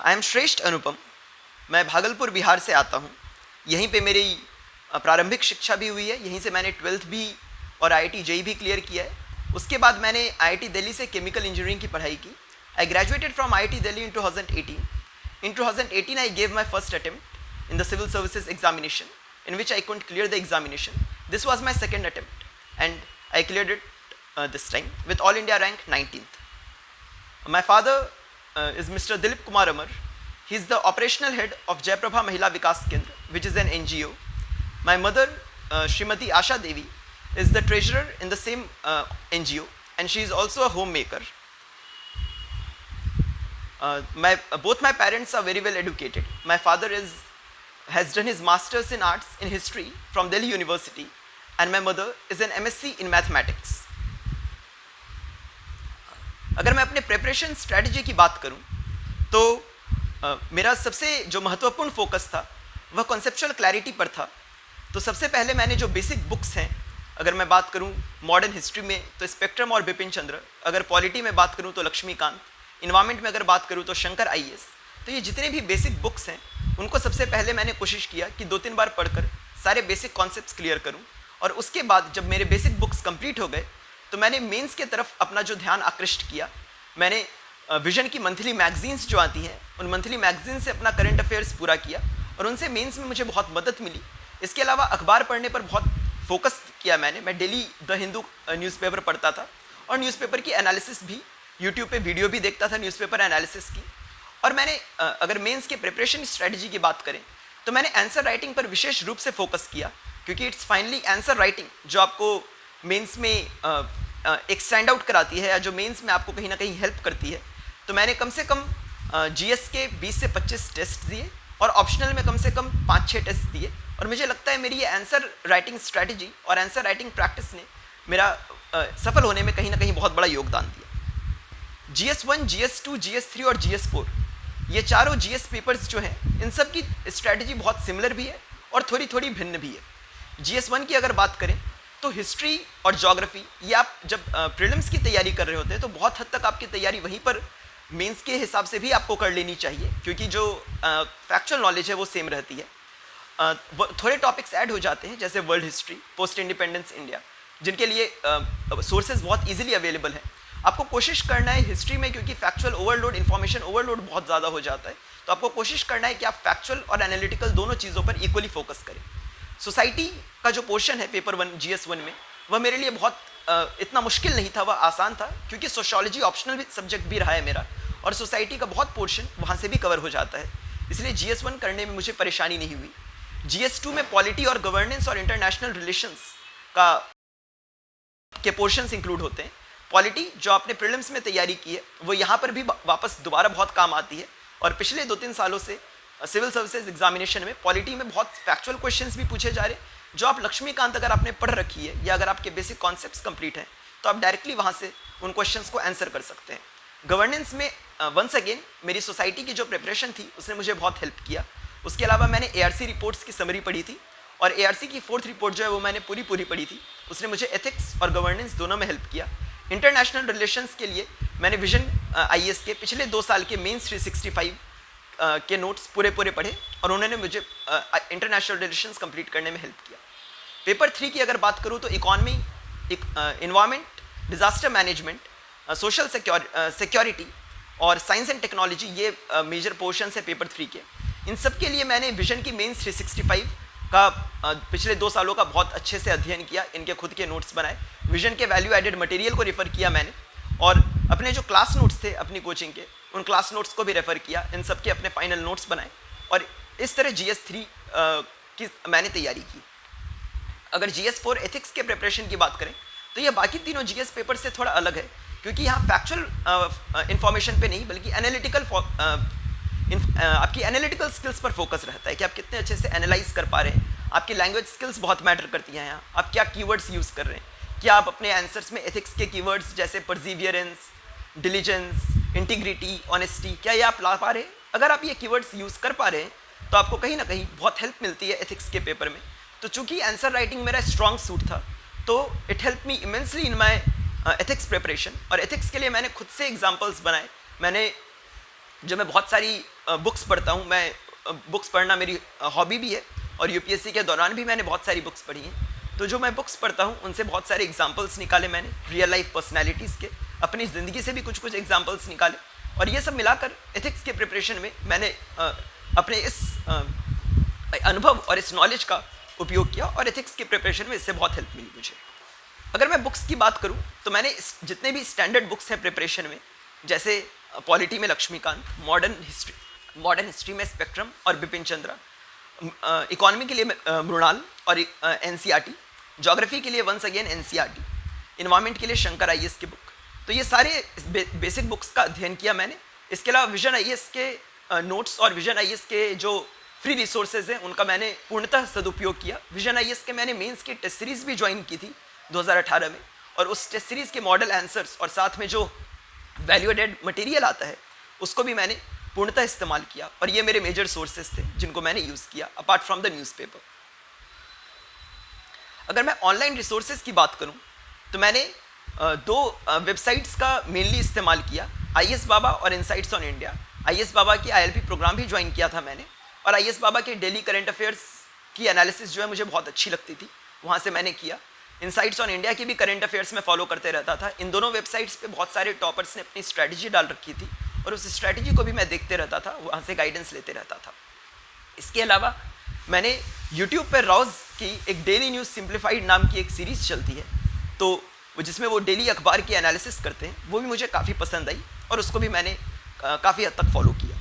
I am श्रेष्ठ अनुपम। मैं भागलपुर बिहार से आता हूँ। यहीं पे मेरी प्रारंभिक शिक्षा भी हुई है। यहीं से मैंने 12th भी और IIT JEE भी क्लियर किया है। उसके बाद मैंने IIT दिल्ली से केमिकल इंजीनियरिंग की पढ़ाई की। I graduated from IIT Delhi in 2018. In 2018 I gave my first attempt in the civil services examination, in which I couldn't clear the examination. This was my second attempt and I cleared it this time with All India rank 19th. My father is Mr. Dilip Kumar Amar. He is the operational head of Jaiprabha Mahila Vikas Kendra, which is an NGO. My mother, Srimati Asha Devi, is the treasurer in the same NGO, and she is also a homemaker. Both my parents are very well educated. My father has done his masters in arts in history from Delhi University, and my mother is an MSc in mathematics. अगर मैं अपने preparation strategy की बात करूं तो मेरा सबसे जो महत्वपूर्ण फोकस था वह कॉन्सेप्चुअल क्लैरिटी पर था। तो सबसे पहले मैंने जो बेसिक बुक्स हैं, अगर मैं बात करूं मॉडर्न हिस्ट्री में तो स्पेक्ट्रम और बिपिन चंद्र, अगर पॉलिटी में बात करूं तो लक्ष्मीकांत, इन्वायरमेंट में अगर बात करूं तो शंकर IAS, तो ये जितने भी बेसिक बुक्स हैं उनको सबसे पहले मैंने कोशिश किया कि 2-3 बार पढ़कर सारे बेसिक कॉन्सेप्ट्स क्लियर करूं। और उसके बाद जब मेरे बेसिक बुक्स कंप्लीट हो गए तो मैंने मेंस के तरफ अपना जो ध्यान आकृष्ट किया। मैंने विजन की मंथली मैगजीन्स जो आती हैं उन मंथली मैगजीन से अपना करंट अफेयर्स पूरा किया और उनसे मेंस में मुझे बहुत मदद मिली। इसके अलावा अखबार पढ़ने पर बहुत फोकस किया मैंने। मैं डेली द हिंदू न्यूज़पेपर पढ़ता था और न्यूज़पेपर की एनालिसिस भी, यूट्यूब पे वीडियो भी देखता था न्यूज़पेपर एनालिसिस की। और मैंने अगर मेंस के प्रिपरेशन स्ट्रेटजी की बात करें तो मैंने आंसर राइटिंग पर विशेष रूप से फोकस किया, क्योंकि इट्स फाइनली आंसर राइटिंग जो आपको मेंस में एक स्टैंड आउट कराती है या जो मेंस में आपको कहीं ना कहीं हेल्प करती है। तो मैंने कम से कम GS के 20 से 25 टेस्ट दिए और ऑप्शनल में कम से कम 5-6 टेस्ट दिए। और मुझे लगता है मेरी ये आंसर राइटिंग स्ट्रैटेजी और आंसर राइटिंग प्रैक्टिस ने मेरा सफल होने में कहीं ना कहीं बहुत बड़ा योगदान दिया। GS1, GS2, GS3 और GS4, ये चारों GS पेपर्स जो हैं इन सब की स्ट्रैटेजी बहुत सिमिलर भी है और थोड़ी थोड़ी भिन्न भी है। GS1 की अगर बात करें तो हिस्ट्री और ज्योग्राफी, ये आप जब प्रीलिम्स की तैयारी कर रहे होते हैं तो बहुत हद तक आपकी तैयारी वहीं पर मेंस के हिसाब से भी आपको कर लेनी चाहिए, क्योंकि जो फैक्चुअल नॉलेज है वो सेम रहती है। थोड़े टॉपिक्स ऐड हो जाते हैं जैसे world history, post independence India, जिनके लिए सोर्सेज बहुत ईजिली अवेलेबल हैं। आपको कोशिश करना है हिस्ट्री में, क्योंकि फैक्चुअल ओवरलोड, इन्फॉर्मेशन ओवरलोड बहुत ज़्यादा हो जाता है, तो आपको कोशिश करना है कि आप फैक्चुअल और एनालिटिकल दोनों चीज़ों पर इक्वली फोकस करें। सोसाइटी का जो पोर्शन है पेपर 1 GS1 में, वह मेरे लिए बहुत इतना मुश्किल नहीं था, वह आसान था, क्योंकि सोशियोलॉजी ऑप्शनल भी सब्जेक्ट भी रहा है मेरा और सोसाइटी का बहुत पोर्शन वहाँ से भी कवर हो जाता है, इसलिए GS1 करने में मुझे परेशानी नहीं हुई। GS2 में पॉलिटी और गवर्नेंस और इंटरनेशनल रिलेशंस का के पोर्शंस इंक्लूड होते हैं। पॉलिटी जो आपने प्रीलिम्स में तैयारी की है वो यहाँ पर भी वापस दोबारा बहुत काम आती है, और पिछले 2-3 सालों से सिविल सर्विसेज एग्जामिनेशन में पॉलिटी में बहुत फैक्चुअल क्वेश्चंस भी पूछे जा रहे हैं, जो आप लक्ष्मीकांत अगर आपने पढ़ रखी है या अगर आपके बेसिक कॉन्सेप्ट्स कंप्लीट हैं तो आप डायरेक्टली वहाँ से उन क्वेश्चंस को आंसर कर सकते हैं। गवर्नेंस में वंस अगेन मेरी सोसाइटी की जो प्रिपरेशन थी उसने मुझे बहुत हेल्प किया। उसके अलावा मैंने ARC रिपोर्ट्स की समरी पढ़ी थी और ARC की 4th रिपोर्ट जो है वो मैंने पूरी पढ़ी थी, उसने मुझे एथिक्स और गवर्नेंस दोनों में हेल्प किया। इंटरनेशनल रिलेशंस के लिए मैंने विजन IAS के पिछले 2 साल के मेंस 365 के नोट्स पूरे पढ़े और उन्होंने मुझे इंटरनेशनल रिलेशंस कंप्लीट करने में हेल्प किया। पेपर 3 की अगर बात करूँ तो economy, environment, disaster management, social security और साइंस एंड टेक्नोलॉजी, ये मेजर पोर्शंस है पेपर 3 के। इन सब के लिए मैंने विजन की मेंस 365 का पिछले 2 सालों का बहुत अच्छे से अध्ययन किया, इनके खुद के नोट्स बनाए, विजन के वैल्यू एडेड मटेरियल को रेफर किया मैंने, और अपने जो क्लास नोट्स थे अपनी कोचिंग के उन क्लास नोट्स को भी रेफर किया, इन सब के अपने फाइनल नोट्स बनाए और इस तरह GS3 की मैंने तैयारी की। अगर GS4 एथिक्स के प्रिपरेशन की बात करें तो ये बाकी तीनों GS पेपर से थोड़ा अलग है, क्योंकि यहाँ फैक्चुअल इंफॉर्मेशन पे नहीं बल्कि एनालिटिकल आपकी एनालिटिकल स्किल्स पर फोकस रहता है कि आप कितने अच्छे से एनालाइज कर पा रहे हैं। आपकी लैंग्वेज स्किल्स बहुत मैटर करती हैं यहाँ, आप क्या कीवर्ड्स यूज़ कर रहे हैं, क्या आप अपने आंसर्स में एथिक्स के कीवर्ड्स जैसे परसिवियरेंस, डिलीजेंस, इंटीग्रिटी, ऑनेस्टी, क्या ये आप ला पा रहे हैं। अगर आप ये कीवर्ड्स यूज़ कर पा रहे हैं तो आपको कहीं ना कहीं बहुत हेल्प मिलती है एथिक्स के पेपर में। तो चूंकि आंसर राइटिंग मेरा स्ट्रॉन्ग सूट था तो it help me immensely in my ethics preparation. और एथिक्स के लिए मैंने खुद से एग्जाम्पल्स बनाए। मैंने जो मैं बहुत सारी बुक्स पढ़ता हूँ, मैं बुक्स पढ़ना मेरी हॉबी भी है और यूपीएससी के दौरान भी मैंने बहुत सारी बुक्स पढ़ी हैं। तो जो मैं बुक्स पढ़ता हूँ उनसे बहुत सारे एग्जाम्पल्स निकाले मैंने, रियल लाइफ पर्सनैलिटीज़ के, अपनी ज़िंदगी से भी कुछ कुछ एग्जाम्पल्स निकाले, और ये सब मिलाकर एथिक्स के प्रिपरेशन में मैंने अपने इस अनुभव और इस नॉलेज का उपयोग किया, और एथिक्स के प्रिपरेशन में इससे बहुत हेल्प मिली मुझे। अगर मैं बुक्स की बात करूं तो मैंने जितने भी स्टैंडर्ड बुक्स हैं प्रिपरेशन में, जैसे पॉलिटी में लक्ष्मीकांत, मॉडर्न हिस्ट्री में स्पेक्ट्रम और बिपिन चंद्रा, इकोनॉमी के लिए मृणाल और एनसीईआरटी, ज्योग्राफी के लिए वंस अगेन एनसीईआरटी, इन्वायरमेंट के लिए शंकर आईएएस की बुक, तो ये सारे बेसिक बुक्स का अध्ययन किया मैंने। इसके अलावा विजन आईएएस के नोट्स और विजन आईएएस के जो फ्री रिसोर्सेज हैं उनका मैंने पूर्णतः सदुपयोग किया। विजन आईएएस के मैंने मेंस की टेस्ट सीरीज भी ज्वाइन की थी 2018 में, और उस टेस्ट सीरीज के मॉडल आंसर्स और साथ में जो वैल्यू एडेड मटेरियल आता है उसको भी मैंने पूर्णतः इस्तेमाल किया, और ये मेरे मेजर सोर्सेज थे जिनको मैंने यूज़ किया अपार्ट फ्रॉम द न्यूज़पेपर। अगर मैं ऑनलाइन रिसोर्सेज की बात करूं तो मैंने दो वेबसाइट्स का मेनली इस्तेमाल किया, आईएएस बाबा और इनसाइट्स ऑन इंडिया। आईएएस बाबा की आईएलपी प्रोग्राम भी ज्वाइन किया था मैंने, और आईएएस बाबा के डेली करंट अफेयर्स की एनालिसिस जो है मुझे बहुत अच्छी लगती थी, वहाँ से मैंने किया। इनसाइट्स ऑन इंडिया की भी करंट अफेयर्स में फॉलो करते रहता था। इन दोनों वेबसाइट्स पे बहुत सारे टॉपर्स ने अपनी स्ट्रैटेजी डाल रखी थी, और उस स्ट्रैटेजी को भी मैं देखते रहता था, वहाँ से गाइडेंस लेते रहता था। इसके अलावा मैंने यूट्यूब पर रॉज की एक डेली न्यूज़ सिंप्लीफाइड नाम की एक सीरीज़ चलती है, तो जिसमें वो डेली अखबार की एनालिसिस करते हैं, वो भी मुझे काफ़ी पसंद आई, और उसको भी मैंने काफ़ी हद तक फॉलो किया।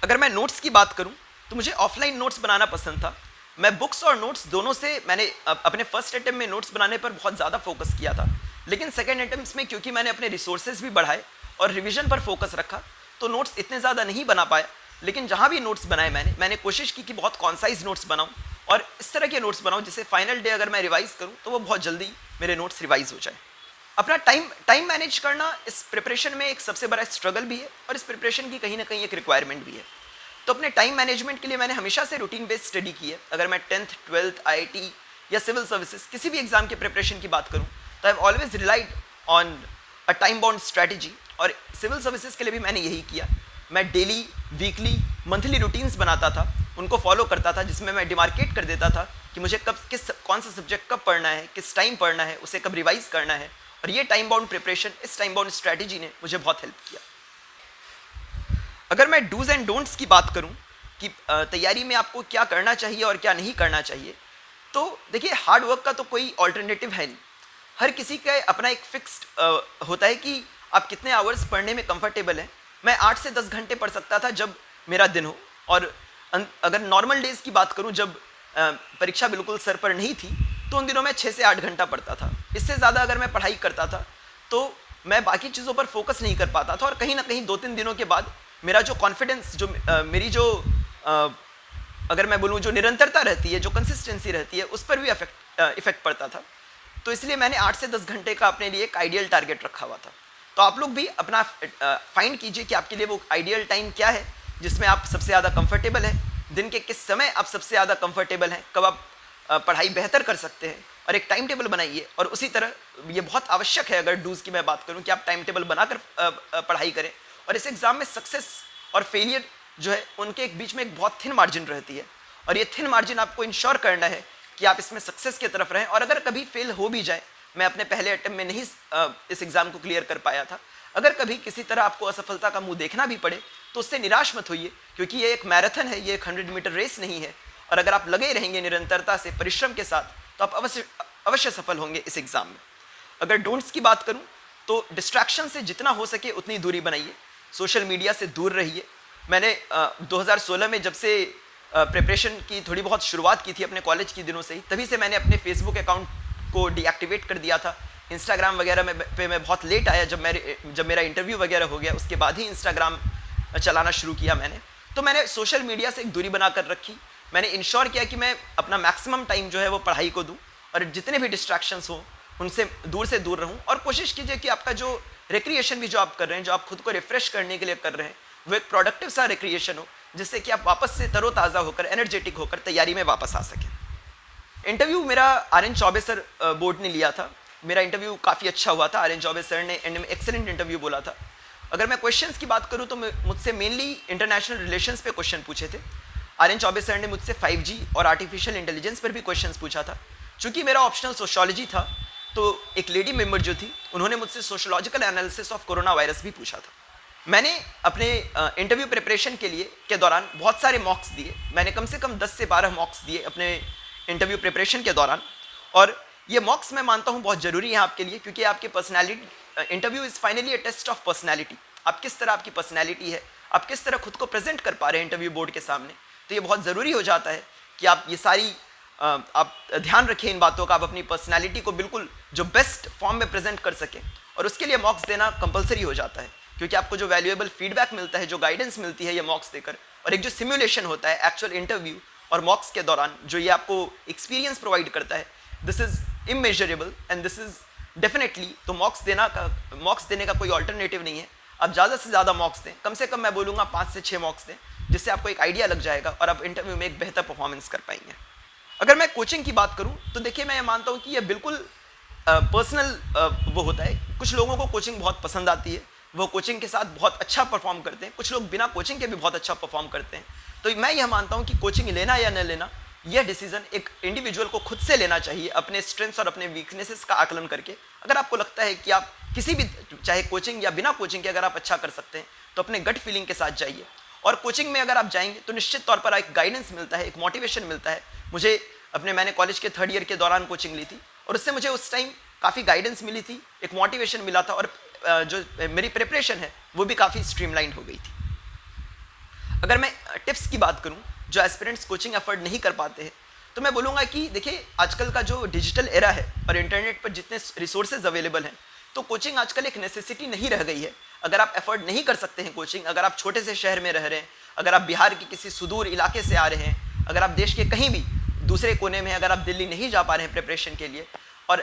अगर मैं नोट्स की बात करूं तो मुझे ऑफलाइन नोट्स बनाना पसंद था। मैं बुक्स और नोट्स दोनों से मैंने अपने फर्स्ट अटेम्प्ट में नोट्स बनाने पर बहुत ज़्यादा फोकस किया था, लेकिन सेकेंड अटेम्प्ट में क्योंकि मैंने अपने रिसोर्सेज भी बढ़ाए और रिवीजन पर फोकस रखा, तो नोट्स इतने ज़्यादा नहीं बना पाया। लेकिन जहाँ भी नोट्स बनाए मैंने कोशिश की कि बहुत कॉन्साइज नोट्स बनाऊँ, और इस तरह के नोट्स बनाऊँ जिससे फाइनल डे अगर मैं रिवाइज़ करूँ तो वो बहुत जल्दी मेरे नोट्स रिवाइज़ हो जाए। अपना टाइम मैनेज करना इस प्रिपरेशन में एक सबसे बड़ा स्ट्रगल भी है, और इस प्रिपरेशन की कहीं ना कहीं एक रिक्वायरमेंट भी है। तो अपने टाइम मैनेजमेंट के लिए मैंने हमेशा से रूटीन बेस्ड स्टडी की है। अगर मैं 10th 12th आईआईटी या सिविल सर्विसेज किसी भी एग्जाम के प्रिपरेशन की बात करूं तो I have always relied on a time bound strategy, और सिविल सर्विसेज के लिए भी मैंने यही किया। मैं डेली, वीकली, मंथली रूटीन्स बनाता था, उनको फॉलो करता था, जिसमें मैं डिमार्केट कर देता था कि मुझे कौन सा सब्जेक्ट कब पढ़ना है, किस टाइम पढ़ना है, उसे कब रिवाइज करना है, और ये टाइम बाउंड प्रिपरेशन, इस टाइम बाउंड स्ट्रैटेजी ने मुझे बहुत हेल्प किया। अगर मैं डूज एंड डोंट्स की बात करूं कि तैयारी में आपको क्या करना चाहिए और क्या नहीं करना चाहिए, तो देखिए हार्ड वर्क का तो कोई ऑल्टरनेटिव है नहीं। हर किसी का अपना एक फिक्स्ड होता है कि आप कितने आवर्स पढ़ने में कंफर्टेबल हैं। मैं 8 से 10 घंटे पढ़ सकता था जब मेरा दिन हो, और अगर नॉर्मल डेज़ की बात करूं जब परीक्षा बिल्कुल सर पर नहीं थी, तो उन दिनों मैं 6 से 8 घंटा पढ़ता था। इससे ज़्यादा अगर मैं पढ़ाई करता था तो मैं बाकी चीज़ों पर फोकस नहीं कर पाता था, और कहीं ना कहीं 2-3 दिनों के बाद मेरा जो कॉन्फिडेंस, जो मेरी जो अगर मैं बोलूँ जो निरंतरता रहती है, जो कंसिस्टेंसी रहती है, उस पर भी इफेक्ट पड़ता था। तो इसलिए मैंने 8 से 10 घंटे का अपने लिए एक आइडियल टारगेट रखा हुआ था। तो आप लोग भी अपना फाइंड कीजिए कि आपके लिए वो आइडियल टाइम क्या है जिसमें आप सबसे ज़्यादा कंफर्टेबल हैं, दिन के किस समय आप सबसे ज़्यादा कंफर्टेबल हैं, कब आप पढ़ाई बेहतर कर सकते हैं, और एक टाइम टेबल बनाइए। और उसी तरह ये बहुत आवश्यक है, अगर डूज की मैं बात करूँ, कि आप टाइम टेबल बनाकर पढ़ाई करें। और इस एग्ज़ाम में सक्सेस और फेलियर जो है उनके एक बीच में एक बहुत थिन मार्जिन रहती है, और ये थिन मार्जिन आपको इंश्योर करना है कि आप इसमें सक्सेस की तरफ रहें। और अगर कभी फेल हो भी जाए, मैं अपने पहले अटेम्प्ट में नहीं इस एग्ज़ाम को क्लियर कर पाया था, अगर कभी किसी तरह आपको असफलता का मुंह देखना भी पड़े तो उससे निराश मत होइए, क्योंकि ये एक मैराथन है, ये एक 100 मीटर रेस नहीं है। और अगर आप लगे रहेंगे निरंतरता से, परिश्रम के साथ, तो आप अवश्य सफल होंगे इस एग्ज़ाम में। अगर डोंट्स की बात करूं तो डिस्ट्रैक्शन से जितना हो सके उतनी दूरी बनाइए, सोशल मीडिया से दूर रहिए। मैंने 2016 में जब से प्रिपरेशन की थोड़ी बहुत शुरुआत की थी अपने कॉलेज के दिनों से ही, तभी से मैंने अपने फेसबुक अकाउंट को डीएक्टिवेट कर दिया था। इंस्टाग्राम वगैरह में पे मैं बहुत लेट आया, जब मेरा इंटरव्यू वगैरह हो गया, उसके बाद ही इंस्टाग्राम चलाना शुरू किया मैंने। तो मैंने सोशल मीडिया से एक दूरी बनाकर रखी। मैंने इंश्योर किया कि मैं अपना मैक्सिमम टाइम जो है वो पढ़ाई को दूं, और जितने भी डिस्ट्रैक्शंस हो उनसे दूर रहूं। और कोशिश कीजिए कि आपका जो रिक्रिएशन भी जो आप कर रहे हैं, जो आप खुद को रिफ्रेश करने के लिए कर रहे हैं, वो एक प्रोडक्टिव सा रिक्रिएशन हो, जिससे कि आप वापस से तरोताज़ा होकर, एनर्जेटिक होकर तैयारी में वापस आ सकें। इंटरव्यू मेरा आर.एन. चौबे सर बोर्ड ने लिया था। मेरा इंटरव्यू काफ़ी अच्छा हुआ था। आर.एन. चौबे सर ने एंड में एक्सेलेंट इंटरव्यू बोला था। अगर मैं क्वेश्चंस की बात करूं तो मुझसे मेनली इंटरनेशनल रिलेशंस पे क्वेश्चन पूछे थे। आर्यन चौबे सर ने मुझसे 5G और आर्टिफिशियल इंटेलिजेंस पर भी क्वेश्चंस पूछा था। चूंकि मेरा ऑप्शनल सोशियोलॉजी था तो एक लेडी मेंबर जो थी उन्होंने मुझसे sociological analysis of corona virus भी पूछा था। मैंने अपने इंटरव्यू प्रिपरेशन के दौरान बहुत सारे मॉक्स दिए। मैंने कम से कम 10 से 12 मॉक्स दिए अपने इंटरव्यू प्रिपरेशन के दौरान, और ये मॉक्स मैं मानता हूँ बहुत ज़रूरी है आपके लिए, क्योंकि आपके personality, interview is finally a test of personality. आप किस तरह आपकी पर्सनैलिटी है, आप किस तरह खुद को प्रेजेंट कर पा रहे हैं इंटरव्यू बोर्ड के सामने। तो ये बहुत ज़रूरी हो जाता है कि आप ये सारी आप ध्यान रखें इन बातों का, आप अपनी पर्सनैलिटी को बिल्कुल जो बेस्ट फॉर्म में प्रेजेंट कर सकें, और उसके लिए मॉक्स देना कंपलसरी हो जाता है, क्योंकि आपको जो वैल्यूएबल फीडबैक मिलता है, जो गाइडेंस मिलती है ये मॉक्स देकर, और एक जो सिमुलेशन होता है एक्चुअल इंटरव्यू और मॉक्स के दौरान जो ये आपको एक्सपीरियंस प्रोवाइड करता है, this is immeasurable and this is definitely. तो मॉक्स देने का कोई ऑल्टरनेटिव नहीं है। आप ज़्यादा से ज़्यादा मॉक्स दें, कम से कम मैं बोलूँगा 5 से 6 मॉक्स दें, जिससे आपको एक आइडिया लग जाएगा और आप इंटरव्यू में एक बेहतर परफॉर्मेंस कर पाएंगे। अगर मैं कोचिंग की बात करूँ तो देखिए, मैं ये मानता हूँ कि ये बिल्कुल पर्सनल वो होता है। कुछ लोगों को कोचिंग बहुत पसंद आती है, वो कोचिंग के साथ बहुत अच्छा परफॉर्म करते हैं। कुछ लोग बिना कोचिंग के भी बहुत अच्छा परफॉर्म करते हैं। तो मैं यह मानता हूँ कि कोचिंग लेना या न लेना, यह डिसीजन एक इंडिविजुअल को खुद से लेना चाहिए, अपने स्ट्रेंथ्स और अपने वीकनेसेस का आकलन करके। अगर आपको लगता है कि आप किसी भी, चाहे कोचिंग या बिना कोचिंग के, अगर आप अच्छा कर सकते हैं तो अपने गट फीलिंग के साथ जाइए। और कोचिंग में अगर आप जाएंगे तो निश्चित तौर पर एक गाइडेंस मिलता है, एक मोटिवेशन मिलता है। मैंने कॉलेज के 3rd ईयर के दौरान कोचिंग ली थी, और उससे मुझे उस टाइम काफ़ी गाइडेंस मिली थी, एक मोटिवेशन मिला था, और जो मेरी प्रिपरेशन है वो भी काफ़ी स्ट्रीमलाइन हो गई थी। अगर मैं टिप्स की बात करूं, जो एस्पिरेंट्स कोचिंग अफोर्ड नहीं कर पाते हैं, तो मैं बोलूँगा कि देखिए, आजकल का जो डिजिटल एरा है और इंटरनेट पर जितने रिसोर्सेज अवेलेबल हैं, तो कोचिंग आजकल एक नेसेसिटी नहीं रह गई है। अगर आप अफोर्ड नहीं कर सकते हैं कोचिंग, अगर आप छोटे से शहर में रह रहे हैं, अगर आप बिहार के किसी सुदूर इलाके से आ रहे हैं, अगर आप देश के कहीं भी दूसरे कोने में, अगर आप दिल्ली नहीं जा पा रहे हैं प्रिपरेशन के लिए, और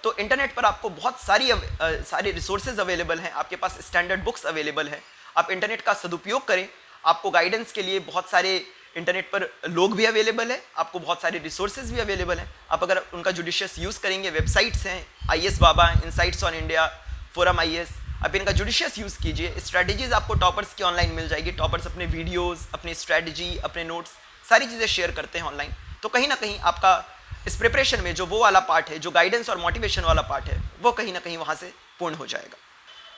तो इंटरनेट पर आपको बहुत सारी रिसोर्सेज अवेलेबल हैं, आपके पास स्टैंडर्ड बुक्स अवेलेबल हैं। आप इंटरनेट का सदुपयोग करें। आपको गाइडेंस के लिए बहुत सारे इंटरनेट पर लोग भी अवेलेबल है, आपको बहुत सारे रिसोर्सेज भी अवेलेबल हैं। आप अगर उनका जुडिशियस यूज़ करेंगे, वेबसाइट्स हैं, IAS Baba, insights on India, forum IAS, आप इनका जुडिशियस यूज़ कीजिए। स्ट्रैटेजीज आपको टॉपर्स की ऑनलाइन मिल जाएगी। टॉपर्स अपने वीडियोज़, अपनी स्ट्रैटेजी, अपने नोट्स, सारी चीज़ें शेयर करते हैं ऑनलाइन। तो कहीं ना कहीं आपका इस प्रिपरेशन में जो वो वाला पार्ट है, जो गाइडेंस और मोटिवेशन वाला पार्ट है, वो कहीं ना कहीं वहाँ से पूर्ण हो जाएगा।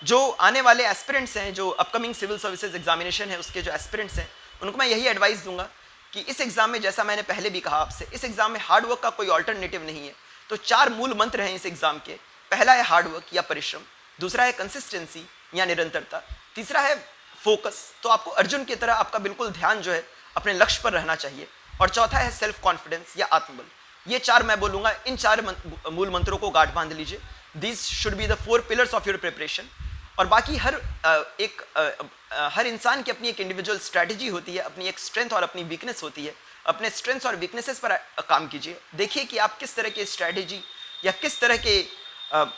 जो आने वाले एस्पिरेंट्स हैं, जो अपकमिंग सिविल सर्विसेज एग्जामिनेशन है उसके जो एस्पिरेंट्स हैं, उनको मैं यही एडवाइस दूंगा कि इस एग्जाम में, जैसा मैंने पहले भी कहा आपसे, इस एग्जाम में हार्डवर्क का कोई ऑल्टरनेटिव नहीं है। तो 4 मूल मंत्र हैं इस एग्जाम के। पहला है हार्डवर्क या परिश्रम, दूसरा है कंसिस्टेंसी या निरंतरता, तीसरा है फोकस, तो आपको अर्जुन की तरह आपका बिल्कुल ध्यान जो है अपने लक्ष्य पर रहना चाहिए, और चौथा है सेल्फ कॉन्फिडेंस या आत्मबल। ये 4 मैं बोलूँगा, इन 4 मूल मंत्रों को गांठ बांध लीजिए। These should be the 4 pillars of your preparation. और बाकी हर इंसान की अपनी एक इंडिविजुअल स्ट्रैटेजी होती है, अपनी एक स्ट्रेंथ और अपनी वीकनेस होती है। अपने स्ट्रेंथ्स और वीकनेसेस पर काम कीजिए। देखिए कि आप किस तरह के स्ट्रैटेजी या किस तरह के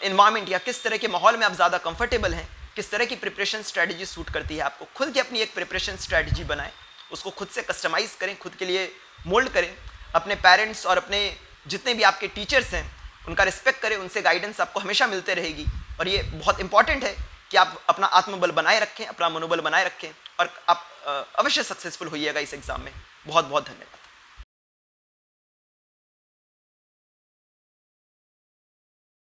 इन्वायरमेंट या किस तरह के माहौल में आप ज़्यादा कंफर्टेबल हैं, किस तरह की प्रिपरेशन स्ट्रैटेजी सूट करती है आपको। खुद की अपनी एक प्रिपरेशन स्ट्रैटेजी बनाएं, उसको खुद से कस्टमाइज़ करें, खुद के लिए मोल्ड करें। अपने पेरेंट्स और अपने जितने भी आपके टीचर्स हैं उनका रिस्पेक्ट करें, उनसे गाइडेंस आपको हमेशा मिलते रहेगी। और ये बहुत इंपॉर्टेंट है कि आप अपना आत्मबल बनाए रखें, अपना मनोबल बनाए रखें, और आप अवश्य सक्सेसफुल होइएगा इस एग्ज़ाम में। बहुत बहुत धन्यवाद।